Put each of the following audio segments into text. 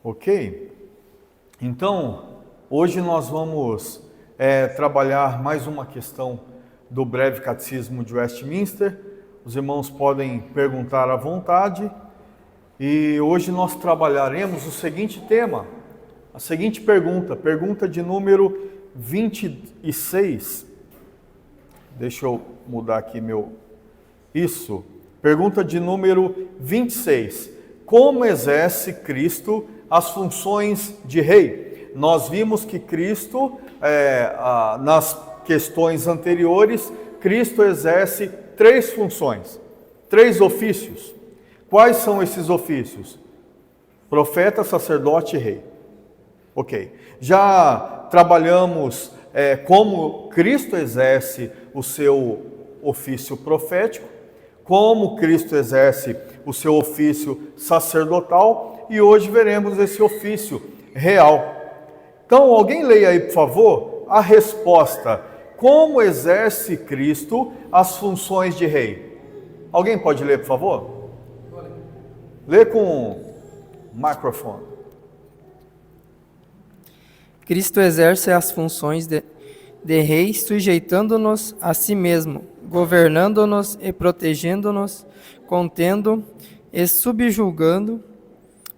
Ok? Então, hoje nós vamos trabalhar mais uma questão do breve catecismo de Westminster. Os irmãos podem perguntar à vontade. E hoje nós trabalharemos o seguinte tema, a seguinte pergunta de número 26. Deixa eu mudar aqui Isso. Pergunta de número 26. Como exerce Cristo as funções de rei? Nós vimos que Cristo, nas questões anteriores, Cristo exerce 3 funções, 3 ofícios. Quais são esses ofícios? Profeta, sacerdote e rei. Ok. Já trabalhamos como Cristo exerce o seu ofício profético, como Cristo exerce o seu ofício sacerdotal, e hoje veremos esse ofício real. Então, alguém leia aí, por favor, a resposta. Como exerce Cristo as funções de rei? Alguém pode ler, por favor? Lê com o microfone. Cristo exerce as funções de rei, sujeitando-nos a si mesmo, governando-nos e protegendo-nos, contendo e subjugando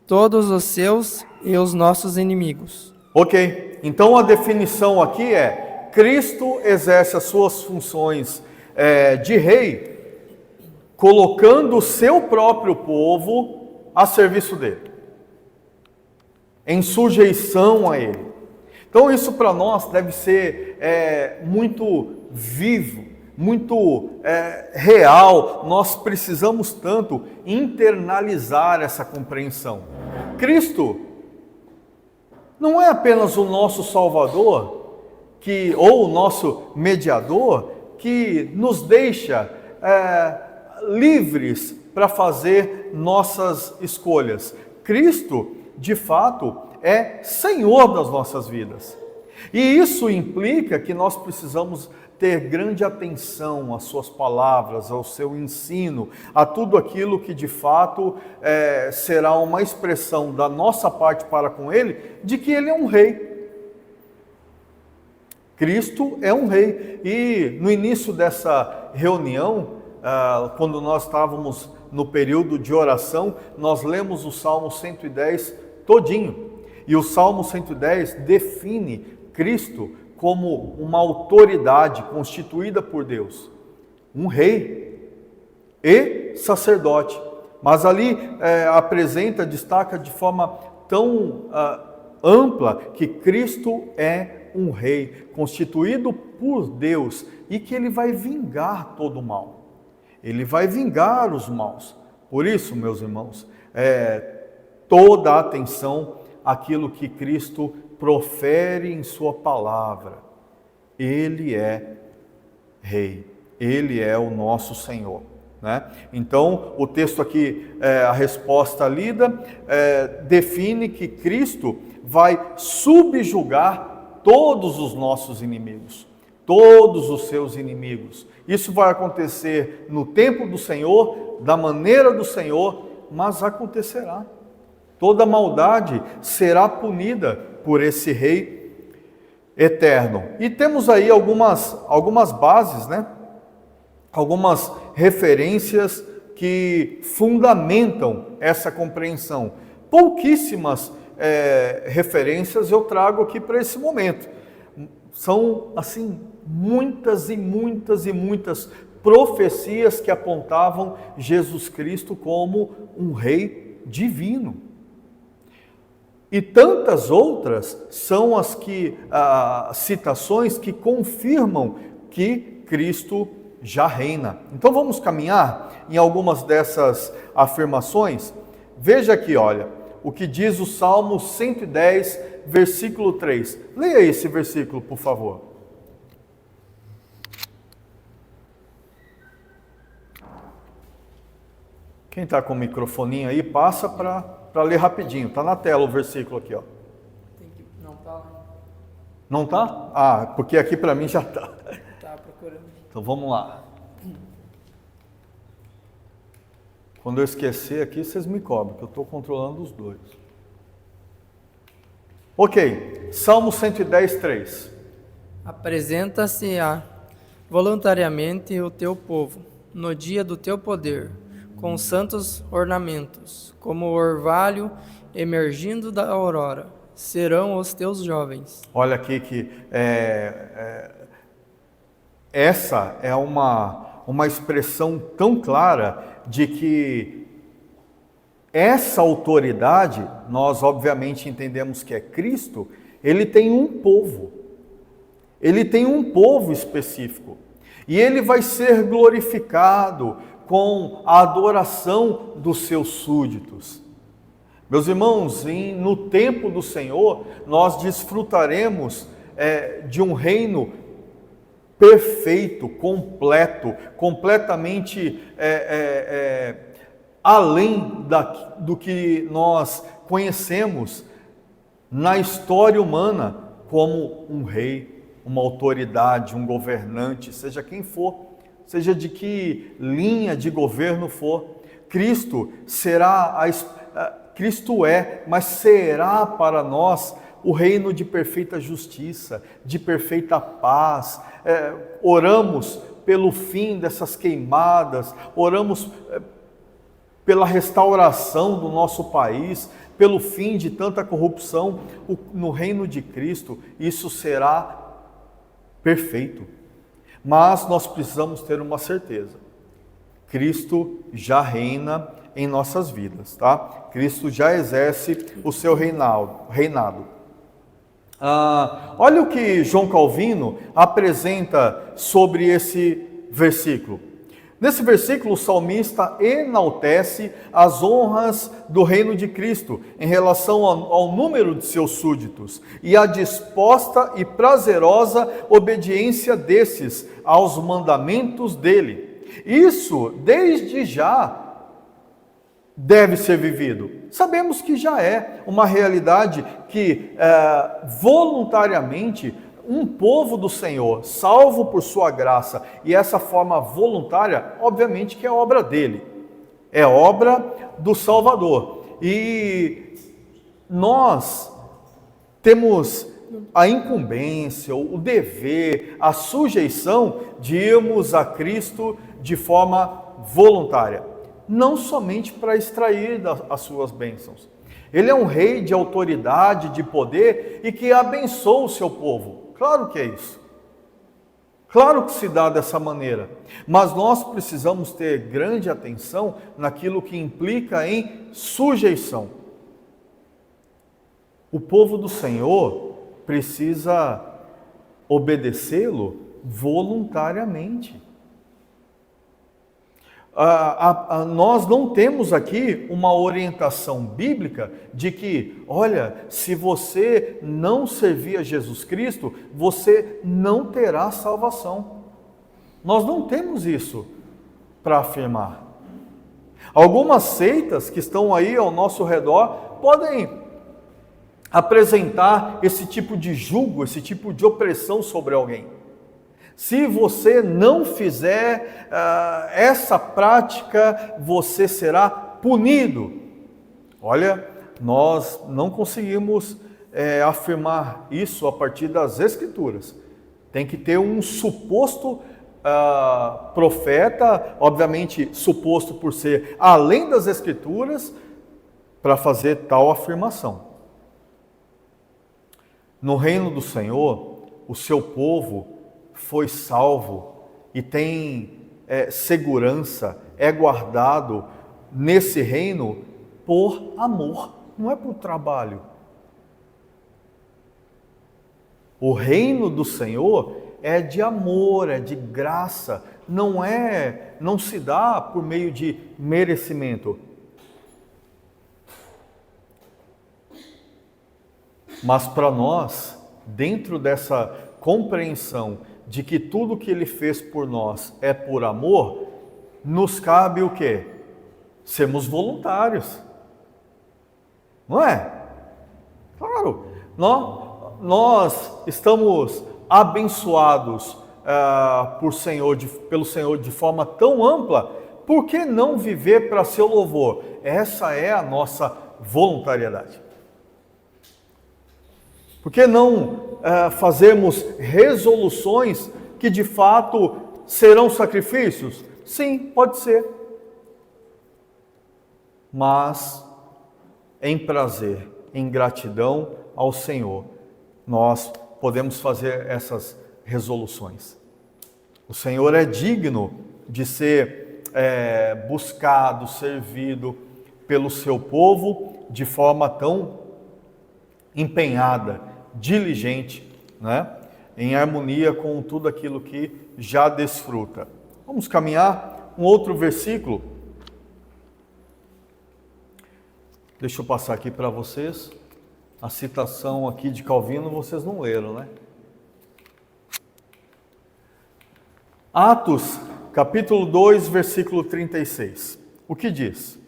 todos os seus e os nossos inimigos. Ok, então a definição aqui é: Cristo exerce as suas funções de rei, colocando o seu próprio povo a serviço dele, em sujeição a ele. Então isso para nós deve ser muito vivo, muito real. Nós precisamos tanto internalizar essa compreensão. Cristo não é apenas o nosso Salvador, ou o nosso mediador, que nos deixa livres para fazer nossas escolhas. Cristo, de fato, é Senhor das nossas vidas. E isso implica que nós precisamos ter grande atenção às suas palavras, ao seu ensino, a tudo aquilo que de fato será uma expressão da nossa parte para com Ele, de que Ele é um rei. Cristo é um rei. E no início dessa reunião, quando nós estávamos no período de oração, nós lemos o Salmo 110 todinho. E o Salmo 110 define Cristo como uma autoridade constituída por Deus, um rei e sacerdote. Mas ali destaca de forma tão ampla que Cristo é um rei constituído por Deus e que ele vai vingar todo o mal. Ele vai vingar os maus. Por isso, meus irmãos, toda a atenção àquilo que Cristo profere em sua palavra. Ele é rei, ele é o nosso Senhor, né? Então, o texto aqui, a resposta lida, define que Cristo vai subjugar todos os nossos inimigos, todos os seus inimigos. Isso vai acontecer no tempo do Senhor, da maneira do Senhor, mas acontecerá. Toda maldade será punida por esse Rei eterno. E temos aí algumas bases, né? Algumas referências que fundamentam essa compreensão. Pouquíssimas referências eu trago aqui para esse momento. São, assim, muitas e muitas e muitas profecias que apontavam Jesus Cristo como um Rei divino. E tantas outras são as citações que confirmam que Cristo já reina. Então vamos caminhar em algumas dessas afirmações. Veja aqui, olha, o que diz o Salmo 110, versículo 3. Leia esse versículo, por favor. Quem está com o microfoninho aí, passa para ler rapidinho. Está na tela o versículo aqui, ó. Não está? Não está? Ah, porque aqui para mim já está. Está procurando. Então vamos lá. Quando eu esquecer aqui, vocês me cobrem, que eu estou controlando os dois. Ok, Salmo 110, 3. Apresenta-se-á voluntariamente o teu povo, no dia do teu poder, com santos ornamentos, como o orvalho emergindo da aurora, serão os teus jovens. Olha aqui que essa é uma expressão tão clara de que essa autoridade, nós obviamente entendemos que é Cristo, ele tem um povo. Ele tem um povo específico. E ele vai ser glorificado com a adoração dos seus súditos. Meus irmãos, no tempo do Senhor, nós desfrutaremos de um reino perfeito, completo, completamente além do que nós conhecemos na história humana como um rei, uma autoridade, um governante, seja quem for, seja de que linha de governo for. Cristo mas será para nós o reino de perfeita justiça, de perfeita paz. Oramos pelo fim dessas queimadas, oramos pela restauração do nosso país, pelo fim de tanta corrupção. No reino de Cristo, isso será perfeito. Mas nós precisamos ter uma certeza: Cristo já reina em nossas vidas, tá? Cristo já exerce o seu reinado. Olha o que João Calvino apresenta sobre esse versículo. Nesse versículo, o salmista enaltece as honras do reino de Cristo em relação ao número de seus súditos e a disposta e prazerosa obediência desses aos mandamentos dele. Isso, desde já, deve ser vivido. Sabemos que já é uma realidade que voluntariamente um povo do Senhor, salvo por sua graça, e essa forma voluntária, obviamente que é obra dele, é obra do Salvador. E nós temos a incumbência, o dever, a sujeição de irmos a Cristo de forma voluntária, não somente para extrair as suas bênçãos. Ele é um rei de autoridade, de poder e que abençoa o seu povo. Claro que é isso. Claro que se dá dessa maneira. Mas nós precisamos ter grande atenção naquilo que implica em sujeição. O povo do Senhor precisa obedecê-lo voluntariamente. Nós não temos aqui uma orientação bíblica de que, olha, se você não servir a Jesus Cristo, você não terá salvação. Nós não temos isso para afirmar. Algumas seitas que estão aí ao nosso redor podem apresentar esse tipo de jugo, esse tipo de opressão sobre alguém. Se você não fizer essa prática, você será punido. Olha, nós não conseguimos afirmar isso a partir das Escrituras. Tem que ter um suposto profeta, obviamente suposto por ser além das Escrituras, para fazer tal afirmação. No reino do Senhor, o seu povo foi salvo e tem segurança, é guardado nesse reino por amor, não é por trabalho. O reino do Senhor é de amor, é de graça, não se dá por meio de merecimento. Mas para nós, dentro dessa compreensão de que tudo que Ele fez por nós é por amor, nos cabe o quê? Sermos voluntários. Não é? Claro, nós estamos abençoados pelo Senhor de forma tão ampla, por que não viver para seu louvor? Essa é a nossa voluntariedade. Por que não fazermos resoluções que de fato serão sacrifícios? Sim, pode ser. Mas em prazer, em gratidão ao Senhor, nós podemos fazer essas resoluções. O Senhor é digno de ser buscado, servido pelo seu povo de forma tão empenhada, diligente, né? Em harmonia com tudo aquilo que já desfruta. Vamos caminhar um outro versículo. Deixa eu passar aqui para vocês. A citação aqui de Calvino vocês não leram, né? Atos, capítulo 2, versículo 36. O que diz?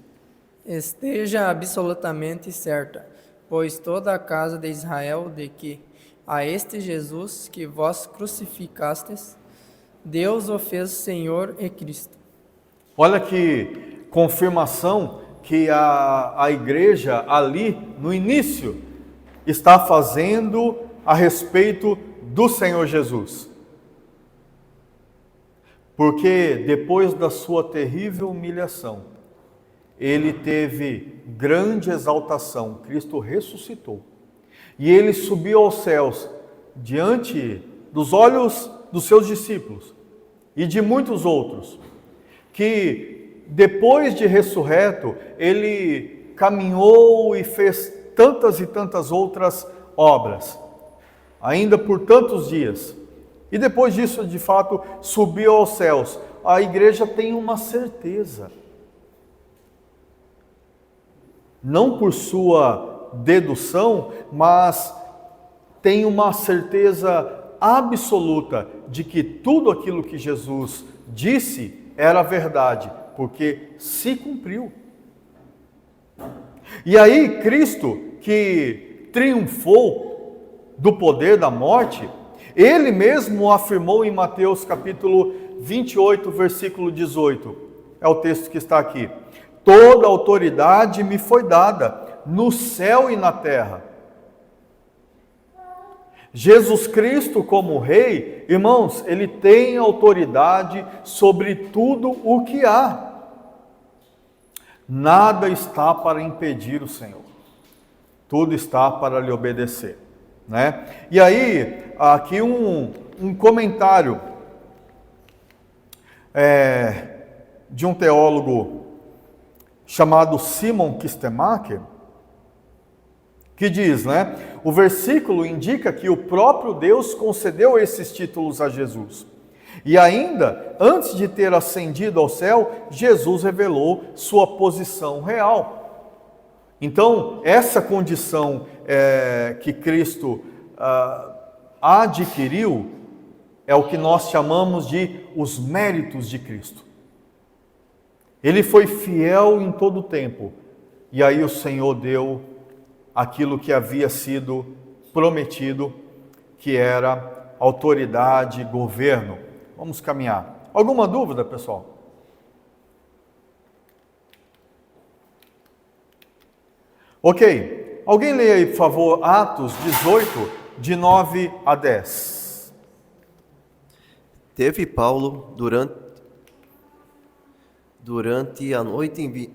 Esteja absolutamente certa, pois toda a casa de Israel, de que a este Jesus que vós crucificastes, Deus o fez Senhor e Cristo. Olha que confirmação que a igreja ali, no início, está fazendo a respeito do Senhor Jesus. Porque depois da sua terrível humilhação, ele teve grande exaltação, Cristo ressuscitou. E ele subiu aos céus, diante dos olhos dos seus discípulos e de muitos outros, que depois de ressurreto, ele caminhou e fez tantas e tantas outras obras, ainda por tantos dias. E depois disso, de fato, subiu aos céus. A igreja tem uma certeza, não por sua dedução, mas tem uma certeza absoluta de que tudo aquilo que Jesus disse era verdade, porque se cumpriu. E aí Cristo, que triunfou do poder da morte, ele mesmo afirmou em Mateus capítulo 28, versículo 18, é o texto que está aqui: toda autoridade me foi dada no céu e na terra. Jesus Cristo como Rei, irmãos, ele tem autoridade sobre tudo o que há. Nada está para impedir o Senhor, tudo está para lhe obedecer, né? E aí, aqui um comentário de um teólogo chamado Simon Kistemaker, que diz, né? O versículo indica que o próprio Deus concedeu esses títulos a Jesus. E ainda, antes de ter ascendido ao céu, Jesus revelou sua posição real. Então, essa condição que Cristo adquiriu é o que nós chamamos de os méritos de Cristo. Ele foi fiel em todo o tempo. E aí o Senhor deu aquilo que havia sido prometido, que era autoridade, governo. Vamos caminhar. Alguma dúvida, pessoal? Ok. Alguém leia aí, por favor, Atos 18, de 9 a 10. Teve Paulo, durante a noite,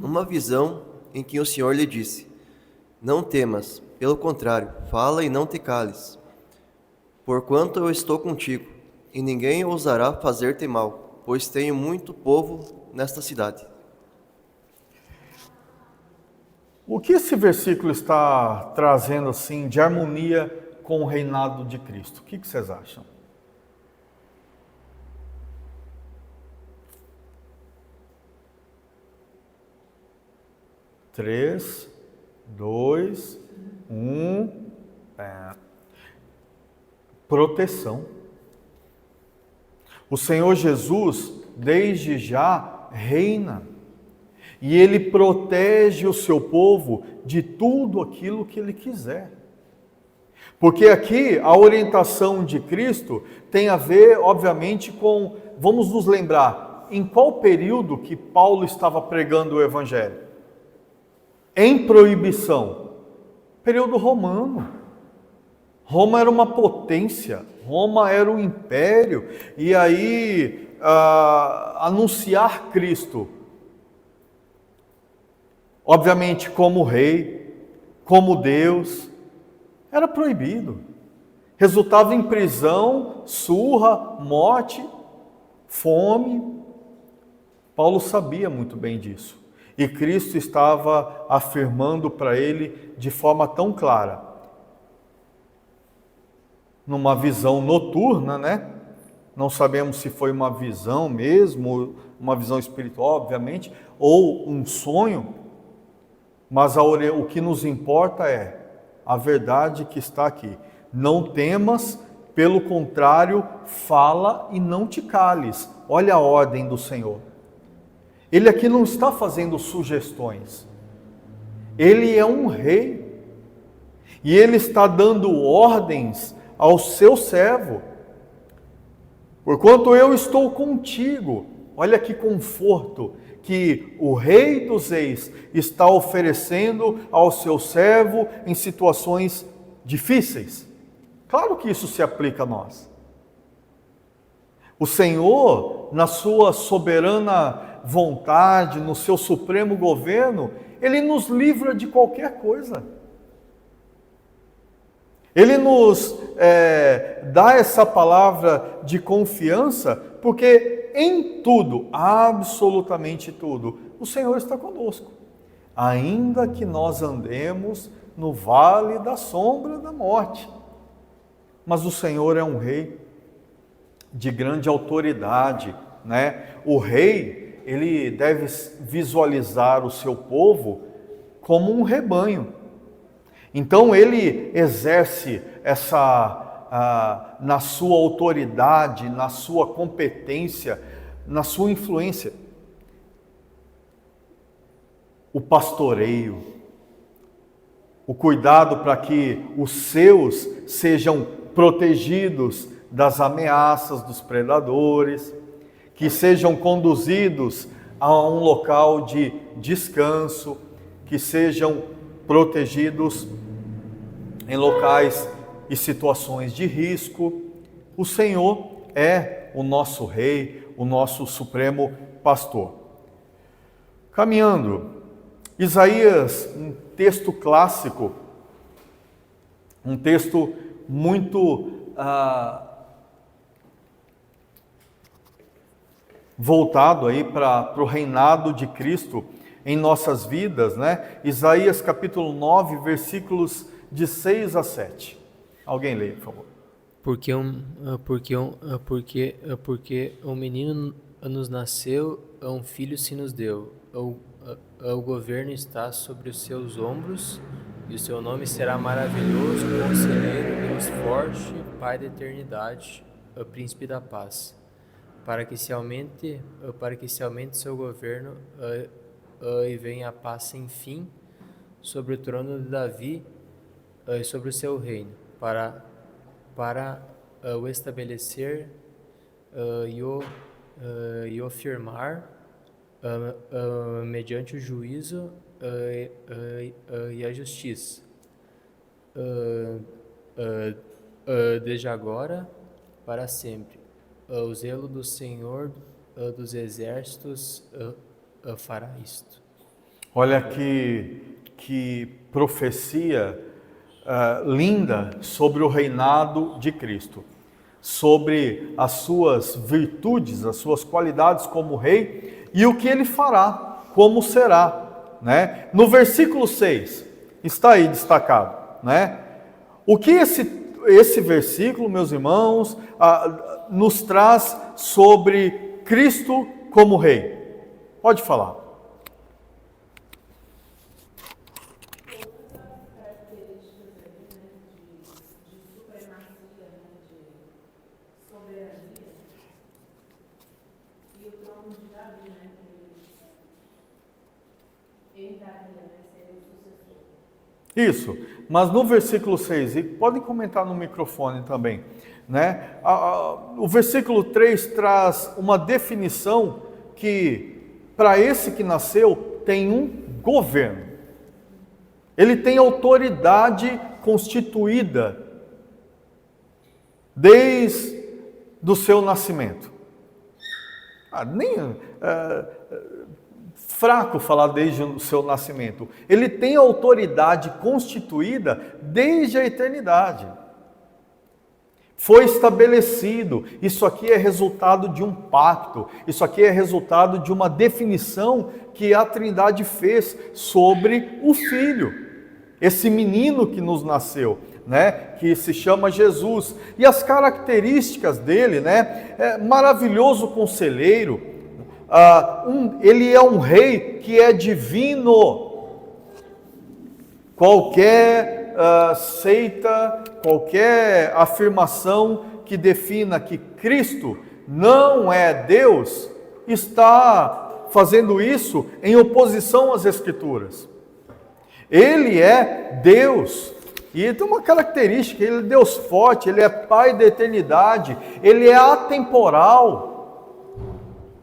uma visão em que o Senhor lhe disse: não temas, pelo contrário, fala e não te cales, porquanto eu estou contigo, e ninguém ousará fazer-te mal, pois tenho muito povo nesta cidade. O que esse versículo está trazendo assim de harmonia com o reinado de Cristo? O que vocês acham? Três, 2, 1. Proteção. O Senhor Jesus, desde já, reina. E Ele protege o seu povo de tudo aquilo que Ele quiser. Porque aqui a orientação de Cristo tem a ver, obviamente, com... Vamos nos lembrar, em qual período que Paulo estava pregando o Evangelho? Em proibição. Período romano. Roma era uma potência, Roma era um império, e aí anunciar Cristo, obviamente como rei, como Deus, era proibido. Resultava em prisão, surra, morte, fome. Paulo sabia muito bem disso. E Cristo estava afirmando para ele de forma tão clara, numa visão noturna, né? Não sabemos se foi uma visão mesmo, uma visão espiritual, obviamente, ou um sonho, mas o que nos importa é a verdade que está aqui. Não temas, pelo contrário, fala e não te cales. Olha a ordem do Senhor. Ele aqui não está fazendo sugestões. Ele é um rei. E ele está dando ordens ao seu servo. Porquanto eu estou contigo. Olha que conforto que o Rei dos Reis está oferecendo ao seu servo em situações difíceis. Claro que isso se aplica a nós. O Senhor, na sua soberana vontade, no seu supremo governo, Ele nos livra de qualquer coisa. Ele nos dá essa palavra de confiança, porque em tudo, absolutamente tudo, o Senhor está conosco. Ainda que nós andemos no vale da sombra da morte. Mas o Senhor é um rei de grande autoridade, né? O rei, ele deve visualizar o seu povo como um rebanho. Então ele exerce na sua autoridade, na sua competência, na sua influência, o pastoreio, o cuidado para que os seus sejam protegidos das ameaças dos predadores, que sejam conduzidos a um local de descanso, que sejam protegidos em locais e situações de risco. O Senhor é o nosso Rei, o nosso Supremo Pastor. Caminhando, Isaías, um texto clássico, um texto muito voltado aí para o reinado de Cristo em nossas vidas, né? Isaías capítulo 9, versículos de 6 a 7. Alguém lê, por favor. Porque um menino nos nasceu, um filho se nos deu. O governo está sobre os seus ombros, e o seu nome será maravilhoso, conselheiro, Deus forte, Pai da eternidade, o príncipe da paz. Para que se aumente seu governo e venha a paz sem fim sobre o trono de Davi e sobre o seu reino, para o estabelecer e o firmar mediante o juízo e a justiça, desde agora para sempre. O zelo do Senhor dos exércitos fará isto. Olha que profecia linda sobre o reinado de Cristo, sobre as suas virtudes, as suas qualidades como rei e o que ele fará, como será, né? No versículo 6 está aí destacado, né? O que esse versículo, meus irmãos, nos traz sobre Cristo como rei? Pode falar. Isso, mas no versículo 6, e podem comentar no microfone também, né? O versículo 3 traz uma definição que, para esse que nasceu, tem um governo. Ele tem autoridade constituída desde o seu nascimento. Fraco falar desde o seu nascimento. Ele tem autoridade constituída desde a eternidade. Foi estabelecido. Isso aqui é resultado de um pacto. Isso aqui é resultado de uma definição que a Trindade fez sobre o Filho. Esse menino que nos nasceu, né? Que se chama Jesus. E as características dele, né? Maravilhoso conselheiro. Ele é um rei que é divino. Qualquer seita, qualquer afirmação que defina que Cristo não é Deus, está fazendo isso em oposição às Escrituras. Ele é Deus, e tem uma característica: ele é Deus forte, ele é Pai da eternidade, ele é atemporal,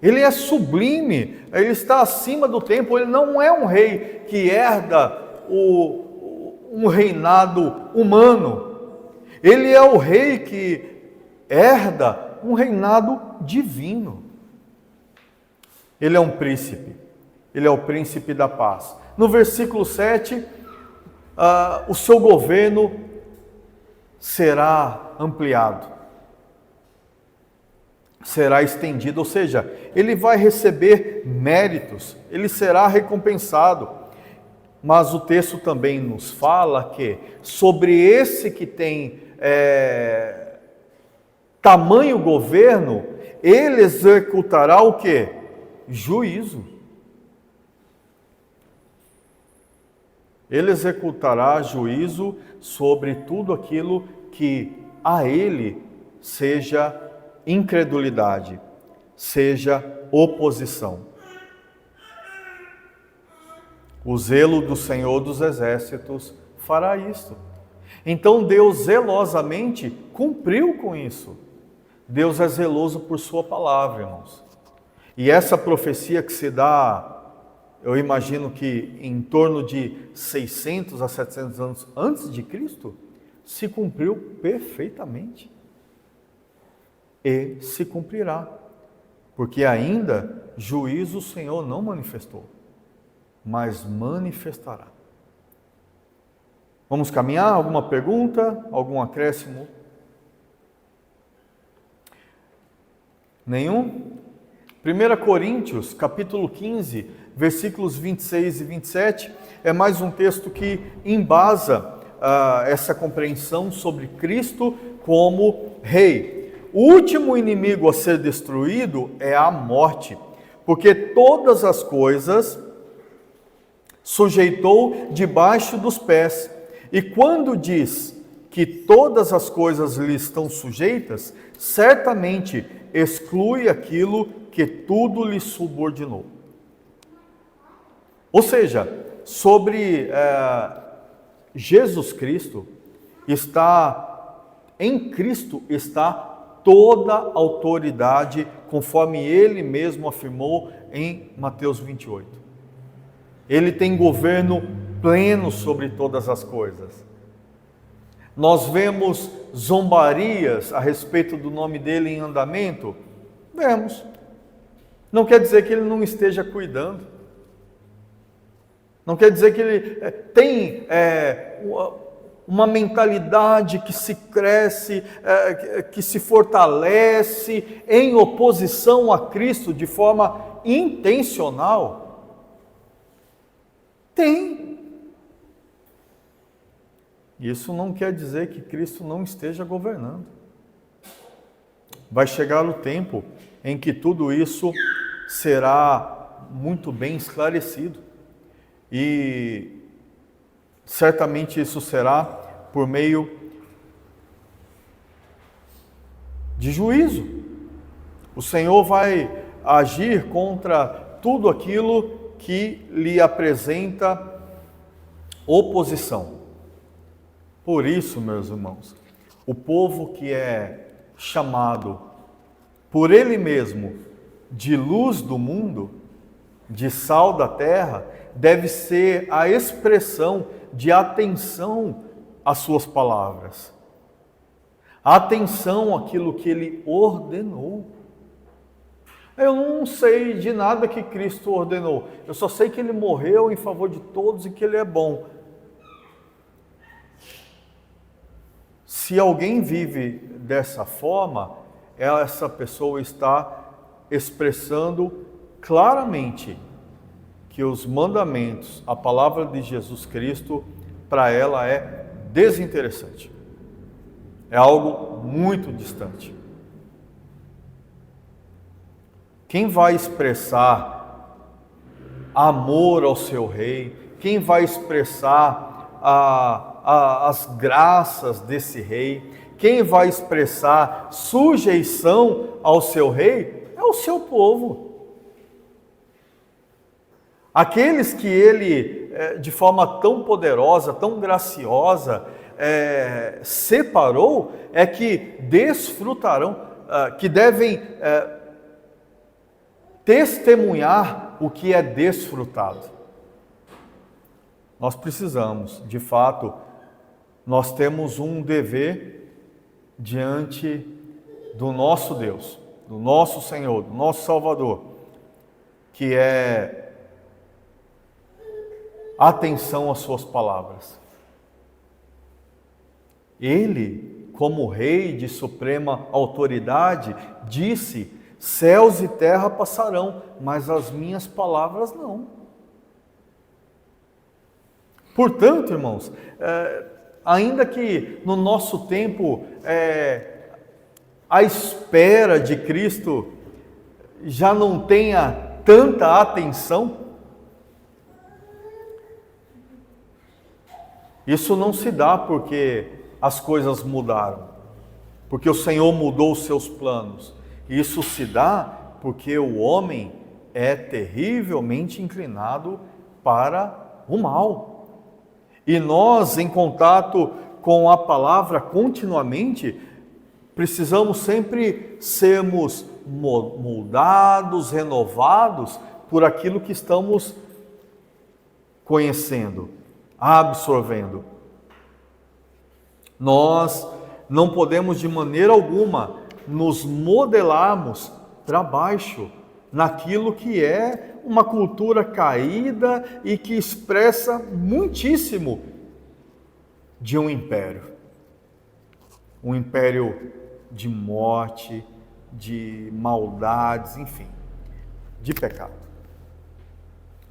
ele é sublime, ele está acima do tempo, ele não é um rei que herda um reinado humano, ele é o rei que herda um reinado divino. Ele é um príncipe, ele é o príncipe da paz. No versículo 7, o seu governo será ampliado, será estendido, ou seja, ele vai receber méritos, ele será recompensado. Mas o texto também nos fala que sobre esse que tem tamanho governo, ele executará o quê? Juízo. Ele executará juízo sobre tudo aquilo que a ele seja incredulidade, seja oposição. O zelo do Senhor dos Exércitos fará isto. Então Deus zelosamente cumpriu com isso. Deus é zeloso por sua palavra, irmãos. E essa profecia que se dá, eu imagino que em torno de 600 a 700 anos antes de Cristo, se cumpriu perfeitamente. E se cumprirá. Porque ainda juízo o Senhor não manifestou, mas manifestará. Vamos caminhar? Alguma pergunta? Algum acréscimo? Nenhum? 1 Coríntios, capítulo 15, versículos 26 e 27, é mais um texto que embasa essa compreensão sobre Cristo como Rei. O último inimigo a ser destruído é a morte, porque todas as coisas sujeitou debaixo dos pés. E quando diz que todas as coisas lhe estão sujeitas, certamente exclui aquilo que tudo lhe subordinou. Ou seja, sobre Jesus Cristo, em Cristo está toda a autoridade, conforme ele mesmo afirmou em Mateus 28. Ele tem governo pleno sobre todas as coisas. Nós vemos zombarias a respeito do nome dele em andamento? Vemos. Não quer dizer que ele não esteja cuidando. Não quer dizer que ele tem uma mentalidade que se cresce, que se fortalece em oposição a Cristo de forma intencional. Tem. Isso não quer dizer que Cristo não esteja governando. Vai chegar o tempo em que tudo isso será muito bem esclarecido. E certamente isso será por meio de juízo. O Senhor vai agir contra tudo aquilo que lhe apresenta oposição. Por isso, meus irmãos, o povo que é chamado por Ele mesmo de luz do mundo, de sal da terra, deve ser a expressão de atenção às suas palavras. Atenção àquilo que ele ordenou. Eu não sei de nada que Cristo ordenou. Eu só sei que ele morreu em favor de todos e que ele é bom. Se alguém vive dessa forma, essa pessoa está expressando claramente que os mandamentos, a palavra de Jesus Cristo, para ela é desinteressante. É algo muito distante. Quem vai expressar amor ao seu rei, quem vai expressar as graças desse rei, quem vai expressar sujeição ao seu rei, é o seu povo. Aqueles que ele, de forma tão poderosa, tão graciosa, separou, é que desfrutarão, que devem testemunhar o que é desfrutado. Nós precisamos, de fato, nós temos um dever diante do nosso Deus, do nosso Senhor, do nosso Salvador, que é atenção às suas palavras. Ele, como rei de suprema autoridade, disse: céus e terra passarão, mas as minhas palavras não. Portanto, irmãos, ainda que no nosso tempo a espera de Cristo já não tenha tanta atenção, isso não se dá porque as coisas mudaram, porque o Senhor mudou os seus planos. Isso se dá porque o homem é terrivelmente inclinado para o mal. E nós, em contato com a palavra continuamente, precisamos sempre sermos moldados, renovados por aquilo que estamos conhecendo, absorvendo. Nós não podemos de maneira alguma nos modelarmos para baixo naquilo que é uma cultura caída e que expressa muitíssimo de um império de morte, de maldades, enfim, de pecado.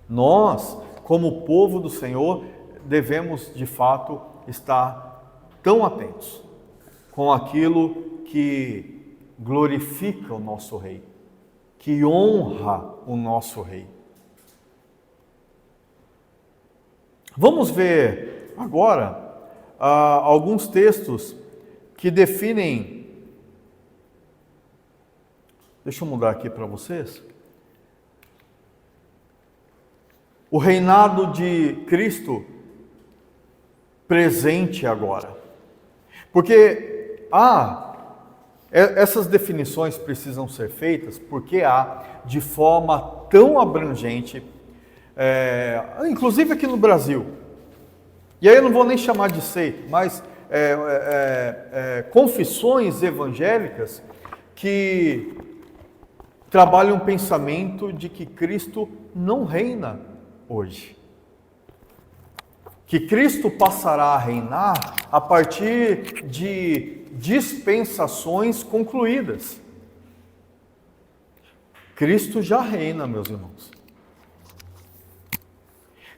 Nós, como povo do Senhor, devemos de fato estar tão atentos com aquilo que glorifica o nosso Rei, que honra o nosso Rei. Vamos ver agora alguns textos que definem. Deixa eu mudar aqui para vocês. O reinado de Cristo presente agora. Porque essas definições precisam ser feitas porque há, de forma tão abrangente, inclusive aqui no Brasil, e aí eu não vou nem chamar de seita, mas confissões evangélicas que trabalham o pensamento de que Cristo não reina hoje. Que Cristo passará a reinar a partir de dispensações concluídas. Cristo já reina, meus irmãos.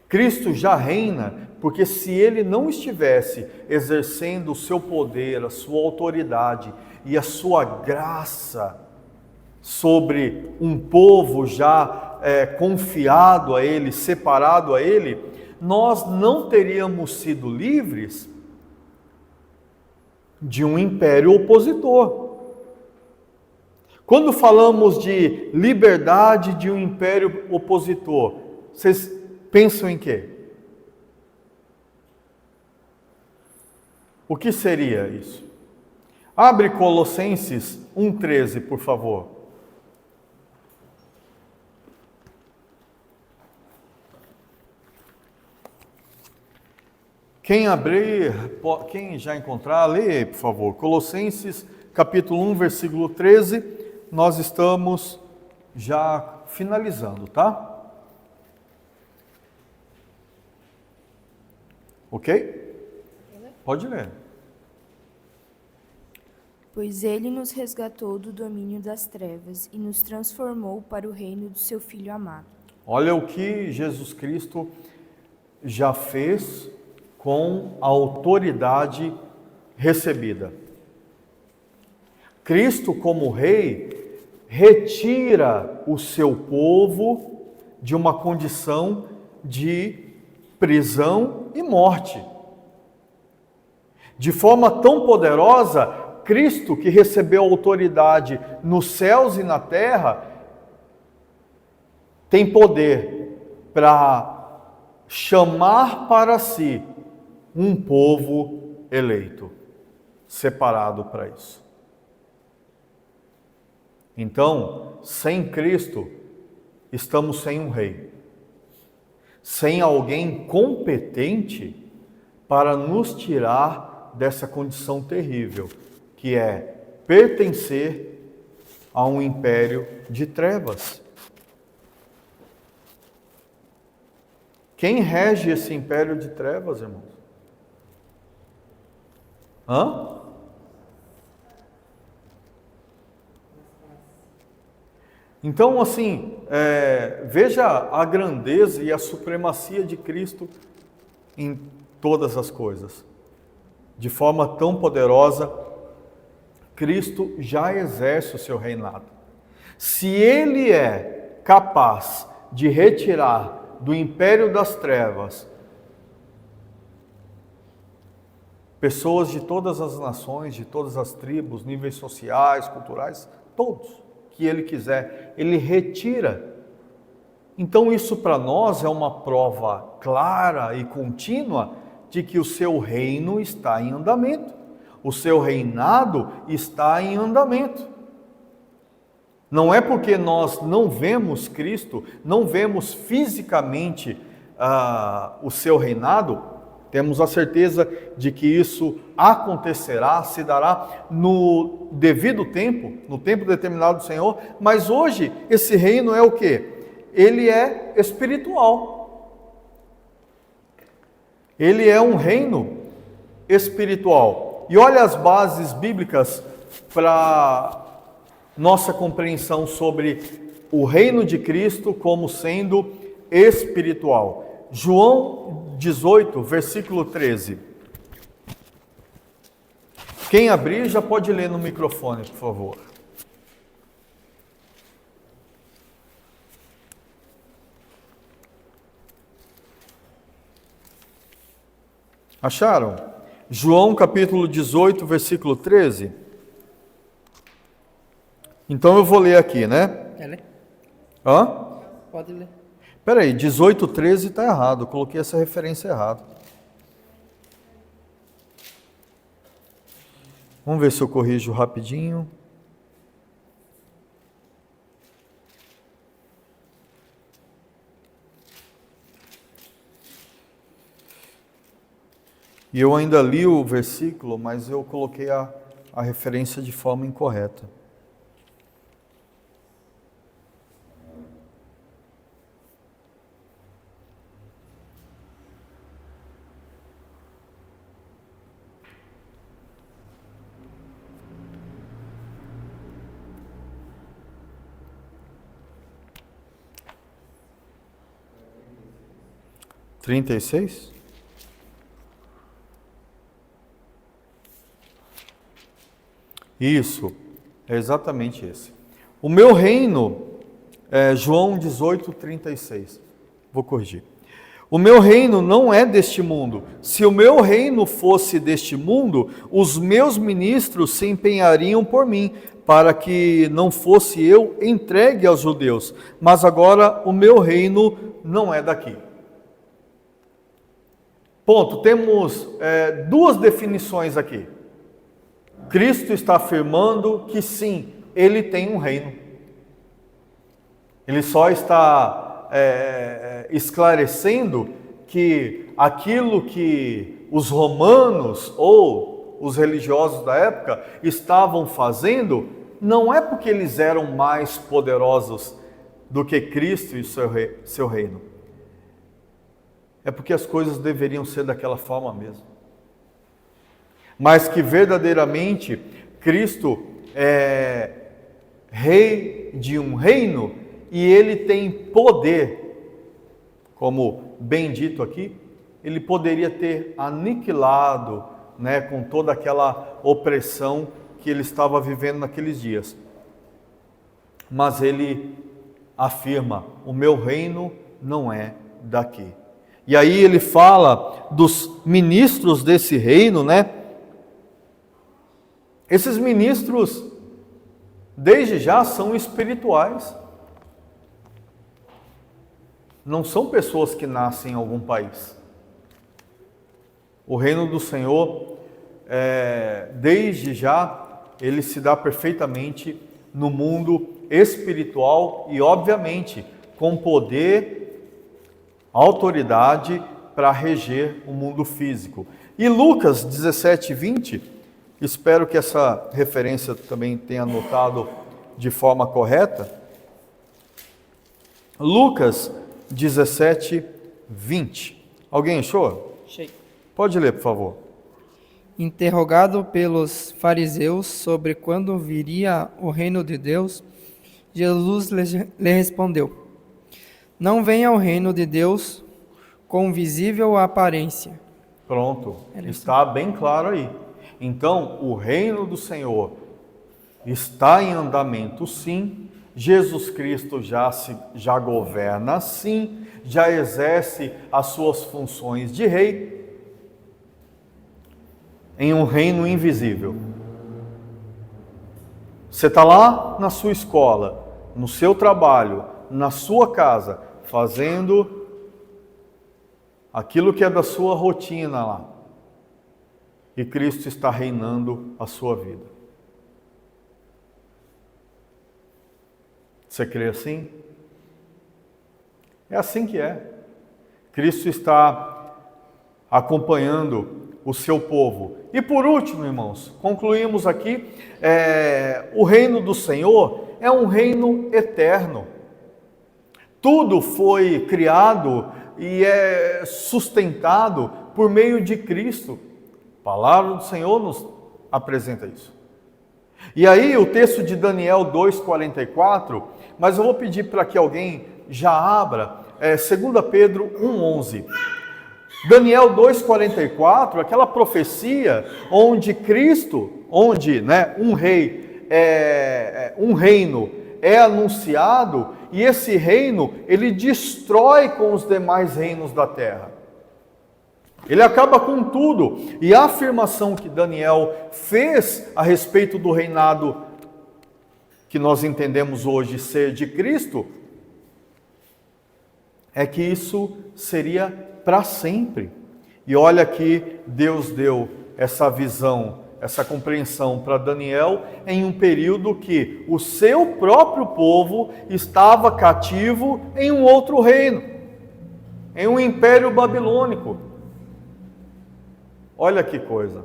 Cristo já reina porque se Ele não estivesse exercendo o seu poder, a sua autoridade e a sua graça sobre um povo já confiado a Ele, separado a Ele, nós não teríamos sido livres de um império opositor. Quando falamos de liberdade de um império opositor, vocês pensam em quê? O que seria isso? Abre Colossenses 1,13, por favor. Quem abrir, quem já encontrar, lê aí, por favor. Colossenses, capítulo 1, versículo 13. Nós estamos já finalizando, tá? Ok? Pode ler. Pois ele nos resgatou do domínio das trevas e nos transformou para o reino do seu Filho amado. Olha o que Jesus Cristo já fez com a autoridade recebida. Cristo, como rei, retira o seu povo de uma condição de prisão e morte. De forma tão poderosa, Cristo, que recebeu autoridade nos céus e na terra, tem poder para chamar para si um povo eleito, separado para isso. Então, sem Cristo, estamos sem um rei, sem alguém competente para nos tirar dessa condição terrível, que é pertencer a um império de trevas. Quem rege esse império de trevas, irmãos? Então, assim, veja a grandeza e a supremacia de Cristo em todas as coisas. De forma tão poderosa, Cristo já exerce o seu reinado. Se Ele é capaz de retirar do império das trevas pessoas de todas as nações, de todas as tribos, níveis sociais, culturais, todos que Ele quiser, Ele retira. Então isso para nós é uma prova clara e contínua de que o seu reino está em andamento, o seu reinado está em andamento. Não é porque nós não vemos Cristo, não vemos fisicamente o seu reinado, temos a certeza de que isso acontecerá, se dará no devido tempo, no tempo determinado do Senhor, mas hoje esse reino é o quê? Ele é espiritual. Ele é um reino espiritual. E olha as bases bíblicas para nossa compreensão sobre o reino de Cristo como sendo espiritual. João 18, versículo 13. Quem abrir já pode ler no microfone, por favor. Acharam? João capítulo 18, versículo 13. Então eu vou ler aqui, né? Quer ler? Pode ler. Espera aí, 18, 13 está errado, eu coloquei essa referência errada. Vamos ver se eu corrijo rapidinho. E eu ainda li o versículo, mas eu coloquei a referência de forma incorreta. Trinta e seis? Isso, é exatamente esse. O meu reino, João 18, 36. Vou corrigir. O meu reino não é deste mundo. Se o meu reino fosse deste mundo, os meus ministros se empenhariam por mim, para que não fosse eu entregue aos judeus. Mas agora o meu reino não é daqui. Ponto. Temos duas definições aqui. Cristo está afirmando que sim, Ele tem um reino. Ele só está esclarecendo que aquilo que os romanos ou os religiosos da época estavam fazendo, não é porque eles eram mais poderosos do que Cristo e seu reino. É porque as coisas deveriam ser daquela forma mesmo. Mas que verdadeiramente Cristo é rei de um reino e ele tem poder, como bem dito aqui, ele poderia ter aniquilado, né, com toda aquela opressão que ele estava vivendo naqueles dias. Mas ele afirma: o meu reino não é daqui. E aí ele fala dos ministros desse reino, né? Esses ministros, desde já, são espirituais. Não são pessoas que nascem em algum país. O reino do Senhor, desde já, ele se dá perfeitamente no mundo espiritual e, obviamente, com poder, autoridade para reger o mundo físico. E Lucas 17:20, espero que essa referência também tenha anotado de forma correta. Lucas 17:20. Alguém achou? Achei. Pode ler, por favor. Interrogado pelos fariseus sobre quando viria o reino de Deus, Jesus lhe respondeu: não venha o reino de Deus com visível aparência. Pronto, está bem claro aí. Então, o reino do Senhor está em andamento, sim. Jesus Cristo já governa, sim. Já exerce as suas funções de rei em um reino invisível. Você está lá na sua escola, no seu trabalho, na sua casa, fazendo aquilo que é da sua rotina lá. E Cristo está reinando a sua vida. Você crê assim? É assim que é. Cristo está acompanhando o seu povo. E por último, irmãos, concluímos aqui, o reino do Senhor é um reino eterno. Tudo foi criado e é sustentado por meio de Cristo. A palavra do Senhor nos apresenta isso. E aí o texto de Daniel 2,44, mas eu vou pedir para que alguém já abra, 2 Pedro 1,11. Daniel 2,44, aquela profecia onde Cristo, um reino é anunciado, e esse reino, ele destrói com os demais reinos da terra. Ele acaba com tudo. E a afirmação que Daniel fez a respeito do reinado que nós entendemos hoje ser de Cristo, é que isso seria para sempre. E olha que Deus deu essa visão, essa compreensão para Daniel em um período que o seu próprio povo estava cativo em um outro reino, em um império babilônico. Olha que coisa.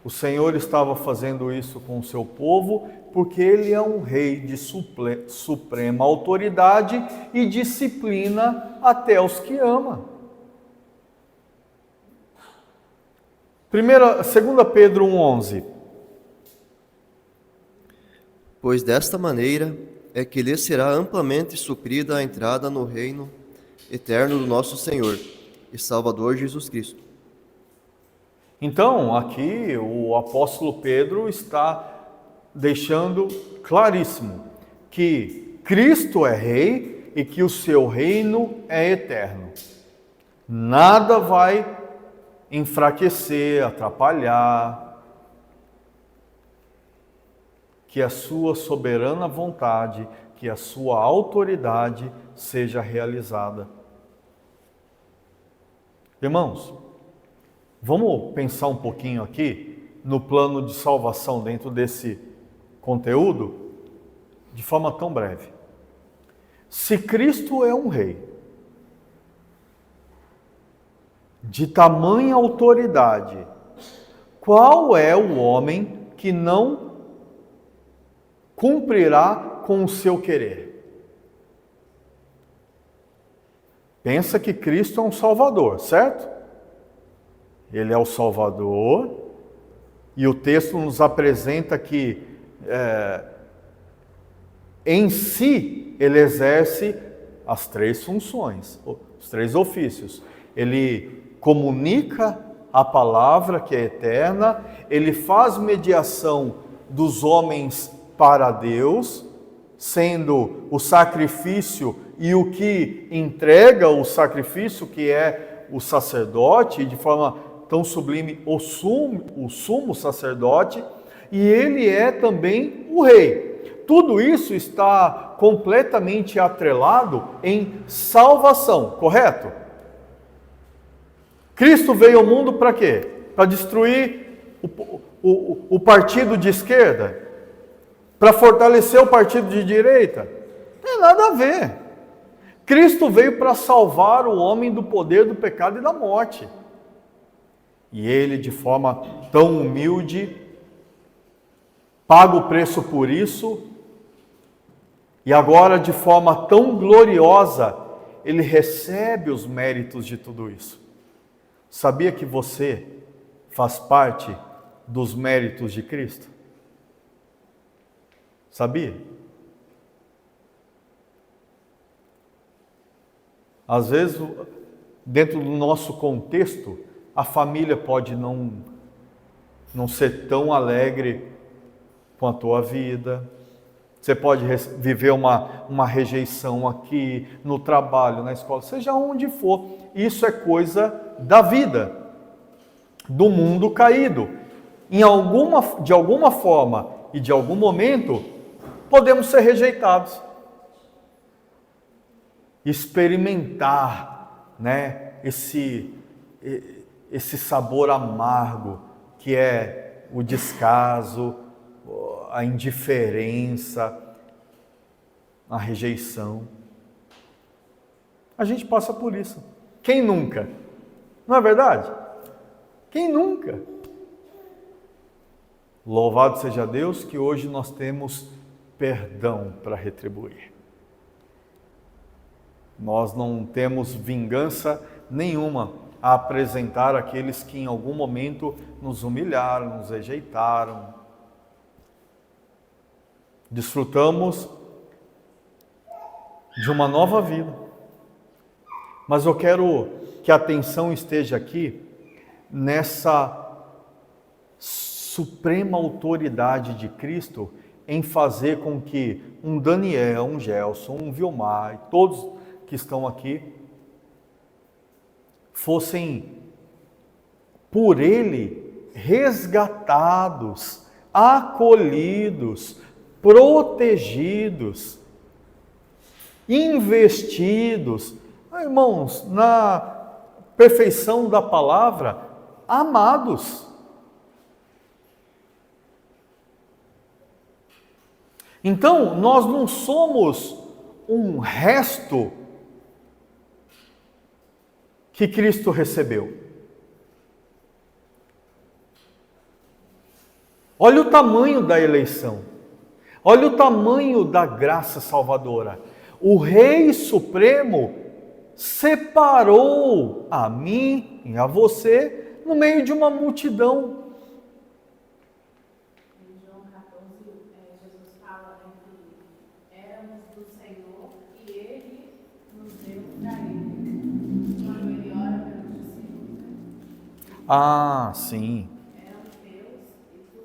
O Senhor estava fazendo isso com o seu povo porque Ele é um rei de suprema autoridade e disciplina até os que ama. 2 Pedro 1,11. Pois desta maneira é que lhe será amplamente suprida a entrada no reino eterno do nosso Senhor e Salvador Jesus Cristo. Então, aqui o apóstolo Pedro está deixando claríssimo que Cristo é rei e que o seu reino é eterno. Nada vai enfraquecer, atrapalhar, que a sua soberana vontade, que a sua autoridade seja realizada. Irmãos, vamos pensar um pouquinho aqui no plano de salvação dentro desse conteúdo, de forma tão breve. Se Cristo é um rei, de tamanha autoridade, qual é o homem que não cumprirá com o seu querer? Pensa que Cristo é um Salvador, certo? Ele é o Salvador, e o texto nos apresenta que em si ele exerce as três funções, os três ofícios. Ele comunica a palavra que é eterna, ele faz mediação dos homens para Deus, sendo o sacrifício e o que entrega o sacrifício, que é o sacerdote, de forma tão sublime, o sumo sacerdote, e ele é também o rei. Tudo isso está completamente atrelado em salvação, correto? Cristo veio ao mundo para quê? Para destruir o partido de esquerda? Para fortalecer o partido de direita? Não tem nada a ver. Cristo veio para salvar o homem do poder do pecado e da morte. E ele, de forma tão humilde, paga o preço por isso, e agora, de forma tão gloriosa, ele recebe os méritos de tudo isso. Sabia que você faz parte dos méritos de Cristo? Sabia? Às vezes, dentro do nosso contexto, a família pode não ser tão alegre com a tua vida. Você pode viver uma rejeição aqui, no trabalho, na escola, seja onde for. Isso é coisa da vida, do mundo caído. De alguma forma e de algum momento, podemos ser rejeitados. Experimentar, né, esse sabor amargo que é o descaso, a indiferença, a rejeição. A gente passa por isso. Quem nunca? Não é verdade? Quem nunca? Louvado seja Deus que hoje nós temos perdão para retribuir. Nós não temos vingança nenhuma a apresentar àqueles que em algum momento nos humilharam, nos rejeitaram. Desfrutamos de uma nova vida. Mas eu quero que a atenção esteja aqui nessa suprema autoridade de Cristo em fazer com que um Daniel, um Gelson, um Vilmar, e todos que estão aqui, fossem por Ele resgatados, acolhidos, protegidos, investidos, irmãos, na perfeição da palavra, amados. Então, nós não somos um resto que Cristo recebeu. Olha o tamanho da eleição. Olha o tamanho da graça salvadora. O Rei Supremo separou a mim e a você no meio de uma multidão. Em João 14, Jesus fala que éramos do Senhor e Ele nos deu para Ele. Quando Ele ora pelos discípulos, Ah, sim. éramos Deus e tu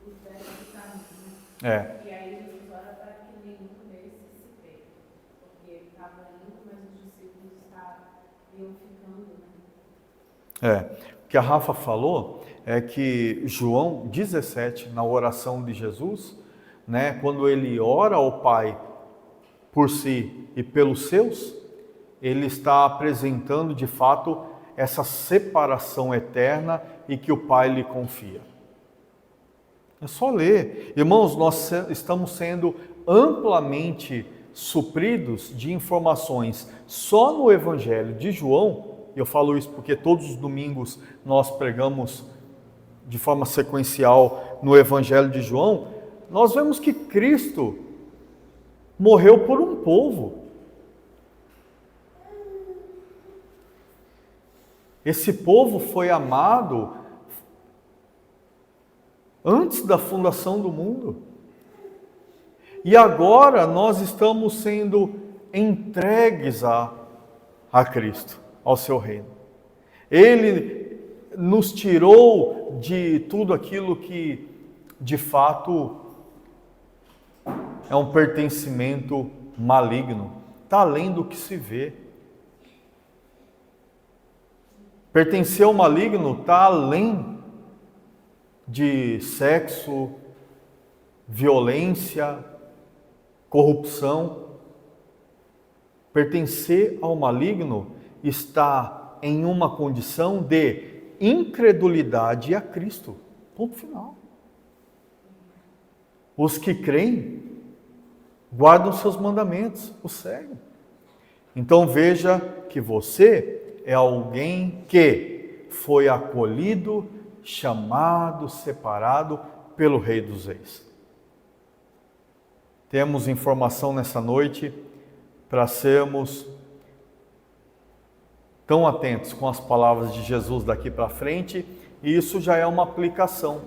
os deste do caminho. E aí Jesus ora para que nenhum deles se perca. Porque ele estava indo, mas os discípulos iam ficando, né? O que a Rafa falou é que João 17, na oração de Jesus, né, quando ele ora ao Pai por si e pelos seus, ele está apresentando de fato essa separação eterna e que o Pai lhe confia. É só ler. Irmãos, nós estamos sendo amplamente supridos de informações só no Evangelho de João, eu falo isso porque todos os domingos nós pregamos de forma sequencial no Evangelho de João, nós vemos que Cristo morreu por um povo. Esse povo foi amado antes da fundação do mundo. E agora nós estamos sendo entregues a Cristo, ao seu reino. Ele nos tirou de tudo aquilo que, de fato, é um pertencimento maligno. Está além do que se vê. Pertencer ao maligno está além de sexo, violência, corrupção. Pertencer ao maligno está em uma condição de incredulidade a Cristo. Ponto final. Os que creem guardam seus mandamentos, os seguem. Então veja que você é alguém que foi acolhido, chamado, separado pelo Rei dos Reis. Temos informação nessa noite para sermos tão atentos com as palavras de Jesus daqui para frente, e isso já é uma aplicação.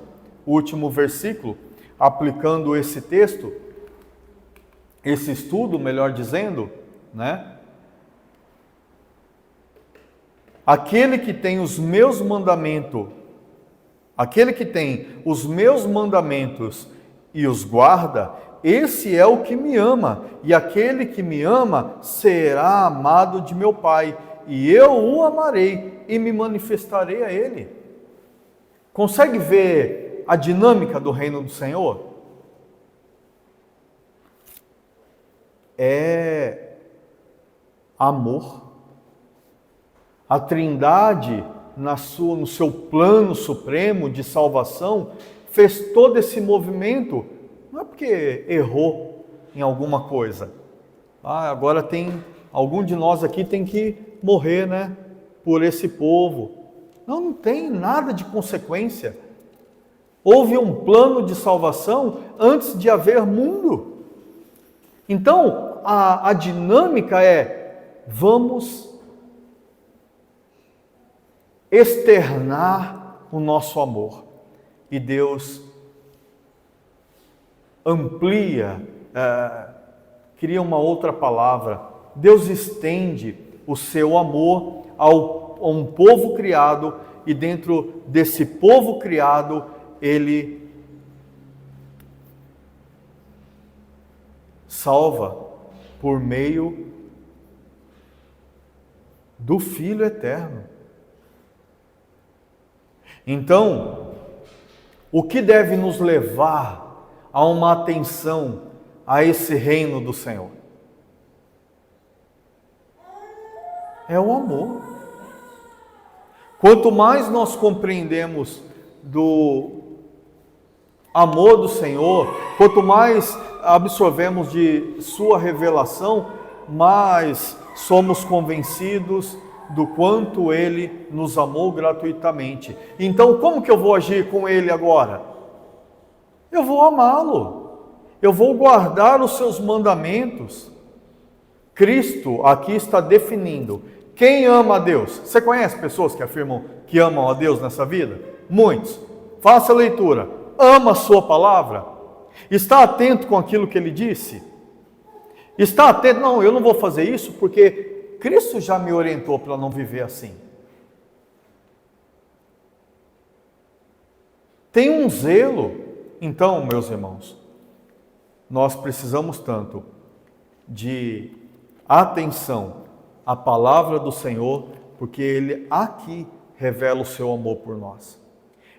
O último versículo, aplicando esse texto, esse estudo, melhor dizendo, né? Aquele que tem os meus mandamentos, aquele que tem os meus mandamentos e os guarda, esse é o que me ama, e aquele que me ama será amado de meu Pai, e eu o amarei e me manifestarei a ele. Consegue ver a dinâmica do reino do Senhor? É amor. A Trindade, no seu plano supremo de salvação, fez todo esse movimento, não é porque errou em alguma coisa. Agora algum de nós aqui tem que morrer, né, por esse povo. Não tem nada de consequência. Houve um plano de salvação antes de haver mundo. Então, a dinâmica é, vamos externar o nosso amor. E Deus amplia, cria uma outra palavra, Deus estende o seu amor a um povo criado, e dentro desse povo criado, Ele salva por meio do Filho eterno. Então, o que deve nos levar a uma atenção a esse reino do Senhor? É o amor. Quanto mais nós compreendemos do amor do Senhor, quanto mais absorvemos de sua revelação, mais somos convencidos do quanto Ele nos amou gratuitamente. Então, como que eu vou agir com Ele agora? Eu vou amá-lo. Eu vou guardar os seus mandamentos. Cristo aqui está definindo quem ama a Deus. Você conhece pessoas que afirmam que amam a Deus nessa vida? Muitos. Faça a leitura. Ama a sua palavra? Está atento com aquilo que Ele disse? Está atento? Não, eu não vou fazer isso porque Cristo já me orientou para não viver assim. Tem um zelo. Então, meus irmãos, nós precisamos tanto de atenção à palavra do Senhor, porque Ele aqui revela o seu amor por nós.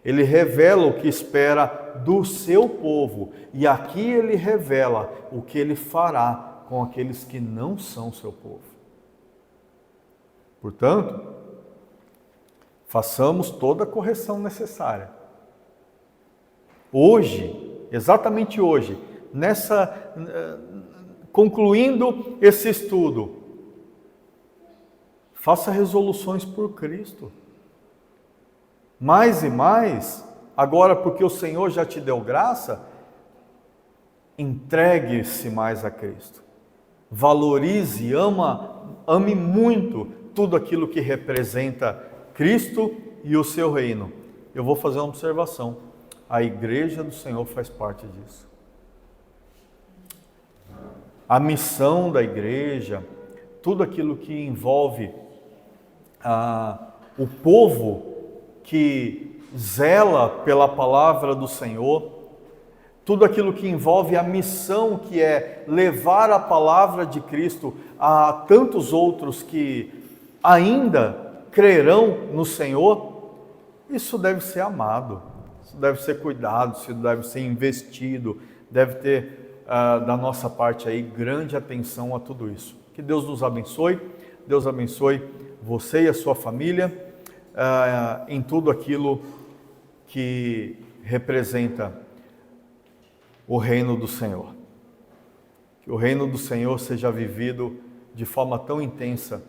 Ele revela o que espera do seu povo, e aqui Ele revela o que Ele fará com aqueles que não são seu povo. Portanto, façamos toda a correção necessária. Hoje, exatamente hoje, concluindo esse estudo, faça resoluções por Cristo. Mais e mais, agora porque o Senhor já te deu graça, entregue-se mais a Cristo. Valorize, ame muito tudo aquilo que representa Cristo e o seu reino. Eu vou fazer uma observação. A igreja do Senhor faz parte disso. A missão da igreja, tudo aquilo que envolve o povo que zela pela palavra do Senhor, tudo aquilo que envolve a missão que é levar a palavra de Cristo a tantos outros que ainda crerão no Senhor, isso deve ser amado, isso deve ser cuidado, isso deve ser investido, deve ter da nossa parte aí grande atenção a tudo isso. Que Deus nos abençoe, Deus abençoe você e a sua família em tudo aquilo que representa o reino do Senhor. Que o reino do Senhor seja vivido de forma tão intensa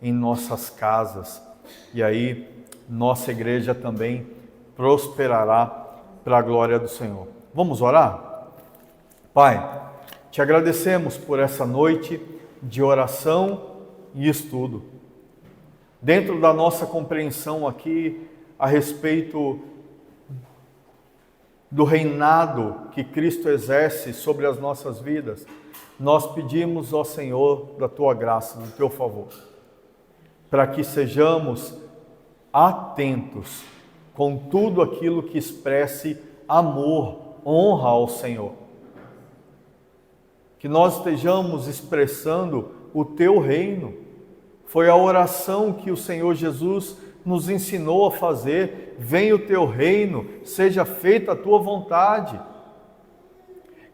em nossas casas, e aí nossa igreja também prosperará para a glória do Senhor. Vamos orar? Pai, te agradecemos por essa noite de oração e estudo. Dentro da nossa compreensão aqui a respeito do reinado que Cristo exerce sobre as nossas vidas, nós pedimos ao Senhor da tua graça, do teu favor, para que sejamos atentos com tudo aquilo que expresse amor, honra ao Senhor. Que nós estejamos expressando o teu reino. Foi a oração que o Senhor Jesus nos ensinou a fazer: venha o teu reino, seja feita a tua vontade.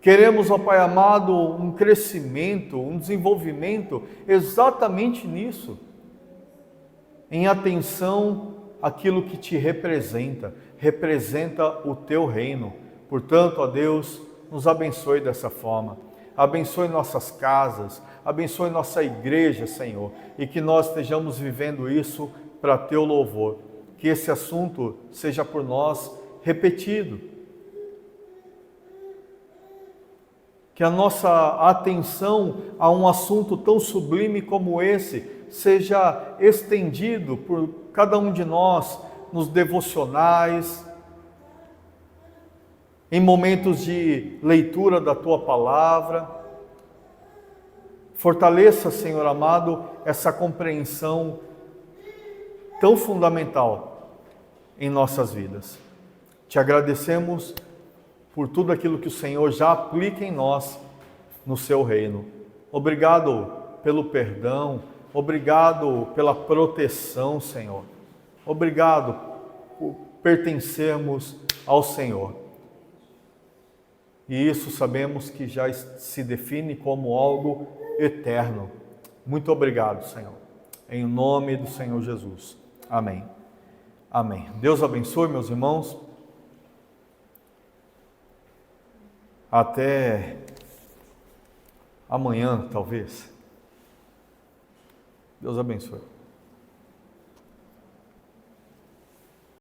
Queremos, ó Pai amado, um crescimento, um desenvolvimento exatamente nisso, em atenção àquilo que te representa o teu reino. Portanto, ó Deus, nos abençoe dessa forma. Abençoe nossas casas, abençoe nossa igreja, Senhor, e que nós estejamos vivendo isso para teu louvor. Que esse assunto seja por nós repetido. Que a nossa atenção a um assunto tão sublime como esse seja estendido por cada um de nós nos devocionais, em momentos de leitura da tua palavra. Fortaleça, Senhor amado, essa compreensão tão fundamental em nossas vidas. Te agradecemos por tudo aquilo que o Senhor já aplica em nós no seu reino. Obrigado pelo perdão, obrigado pela proteção, Senhor. Obrigado por pertencermos ao Senhor. E isso sabemos que já se define como algo eterno. Muito obrigado, Senhor. Em nome do Senhor Jesus. Amém. Amém. Deus abençoe, meus irmãos. Até amanhã, talvez. Deus abençoe.